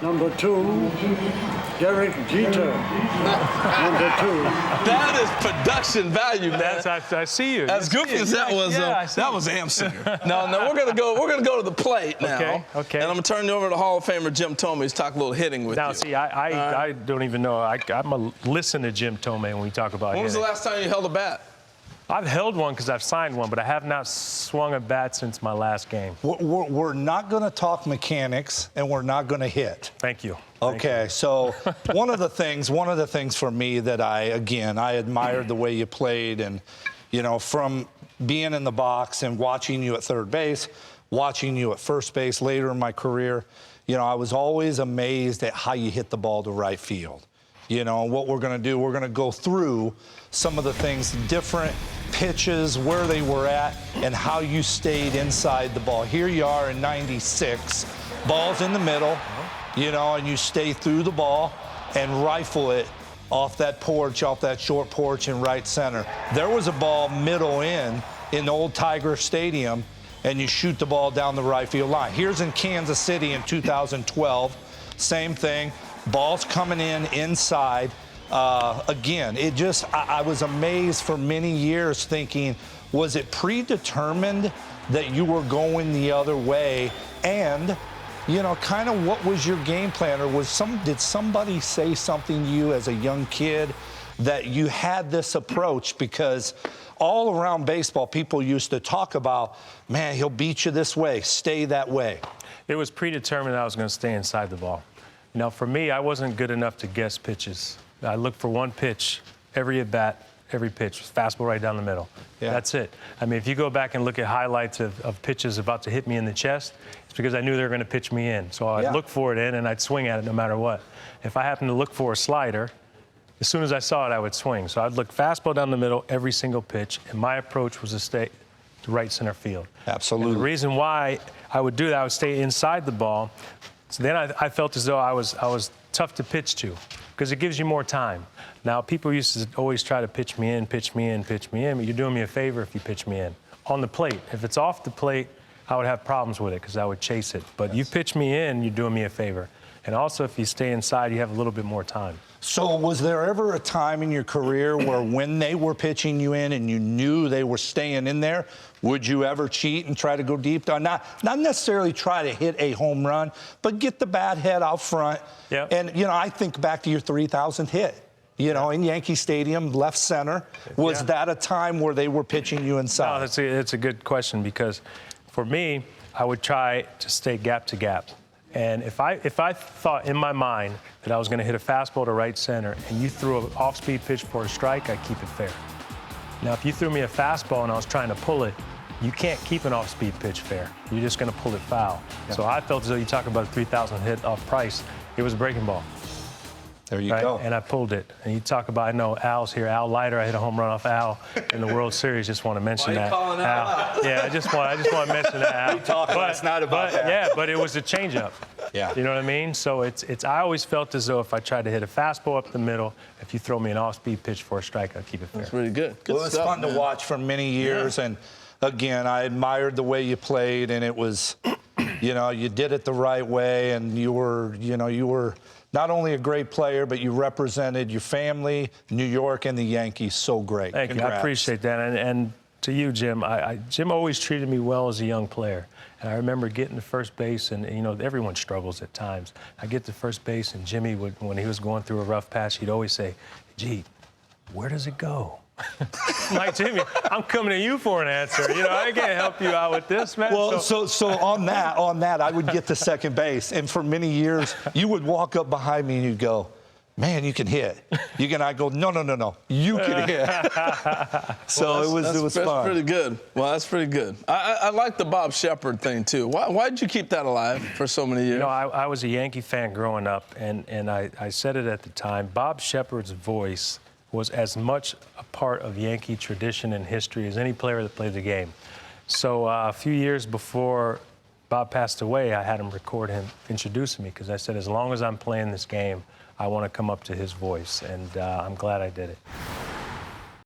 Number 2, Derek Jeter. Number 2. That is production value, man. I see you. As goofy as that was, that was Amsinger. No, we're gonna go to the plate now. Okay. And I'm gonna turn you over to Hall of Famer Jim Thome. He's talk a little hitting with you. Now, see, I don't even know. I'm a listen to Jim Thome when we talk about When was the hitting. last time you held a bat? I've held one because I've signed one, but I have not swung a bat since my last game. We're not going to talk mechanics, and we're not going to hit. Thank you. Okay, so one of the things for me that I admired the way you played, and from being in the box and watching you at third base, watching you at first base later in my career, I was always amazed at how you hit the ball to right field. What we're going to do, we're going to go through some of the things, different pitches, where they were at, and how you stayed inside the ball. Here you are in '96, ball's in the middle, and you stay through the ball and rifle it off that short porch in right center. There was a ball middle in the old Tiger Stadium, and you shoot the ball down the right field line. Here's in Kansas City in 2012, same thing. Ball's coming in inside. Again, I was amazed for many years thinking, was it predetermined that you were going the other way? And, kind of what was your game plan? Or did somebody say something to you as a young kid that you had this approach? Because all around baseball, people used to talk about, man, he'll beat you this way, stay that way. It was predetermined that I was going to stay inside the ball. For me, I wasn't good enough to guess pitches. I looked for one pitch, every at-bat, every pitch, fastball right down the middle. Yeah. That's it. I mean, if you go back and look at highlights of pitches about to hit me in the chest, it's because I knew they were going to pitch me in. So I'd look for it in, and I'd swing at it no matter what. If I happened to look for a slider, as soon as I saw it, I would swing. So I'd look fastball down the middle every single pitch, and my approach was to stay to right center field. Absolutely. And the reason why I would do that, I would stay inside the ball. So then I felt as though I was tough to pitch to, because it gives you more time. Now, people used to always try to pitch me in, but you're doing me a favor if you pitch me in. On the plate, if it's off the plate, I would have problems with it because I would chase it. But you pitch me in, you're doing me a favor. And also, if you stay inside, you have a little bit more time. So was there ever a time in your career where when they were pitching you in and you knew they were staying in there, would you ever cheat and try to go deep? Not necessarily try to hit a home run, but get the bat head out front. Yep. And, I think back to your 3,000th hit, in Yankee Stadium, left center. Was that a time where they were pitching you inside? No, that's a good question, because for me, I would try to stay gap to gap. And if I thought in my mind that I was going to hit a fastball to right center and you threw an off-speed pitch for a strike, I'd keep it fair. Now, if you threw me a fastball and I was trying to pull it, you can't keep an off-speed pitch fair. You're just going to pull it foul. Yeah. So I felt as though you talk about a 3,000 hit off Price, it was a breaking ball. There you go. And I pulled it. And you talk about, I know Al's here. Al Leiter, I hit a home run off Al in the World Series. Just want to mention that. Why are you calling Al out? Yeah, I just want to mention that, Al. We talk, but it's not about that. Yeah, but it was a changeup. Yeah. You know what I mean? So I always felt as though if I tried to hit a fastball up the middle, if you throw me an off-speed pitch for a strike, I'd keep it fair. That's pretty good. Well, it was fun to watch for many years. Yeah. And again, I admired the way you played, and it was, you did it the right way, and you were not only a great player, but you represented your family, New York, and the Yankees so great. Thank you. I appreciate that. And to you, Jim, Jim always treated me well as a young player. And I remember getting to first base, and everyone struggles at times. I get to first base, and Jimmy would, when he was going through a rough patch, he'd always say, "Gee, where does it go?" I'm like, Jimmy, I'm coming to you for an answer. I can't help you out with this, man. Well, so on that, I would get to second base, and for many years, you would walk up behind me and you'd go, "Man, you can hit." I go, no, you can hit. So it was fun. That's pretty good. Well, that's pretty good. I like the Bob Shepard thing, too. Why did you keep that alive for so many years? I was a Yankee fan growing up, and I said it at the time. Bob Shepard's voice was as much a part of Yankee tradition and history as any player that played the game. So a few years before Bob passed away, I had him record him introducing me, because I said, as long as I'm playing this game, I want to come up to his voice, and I'm glad I did it.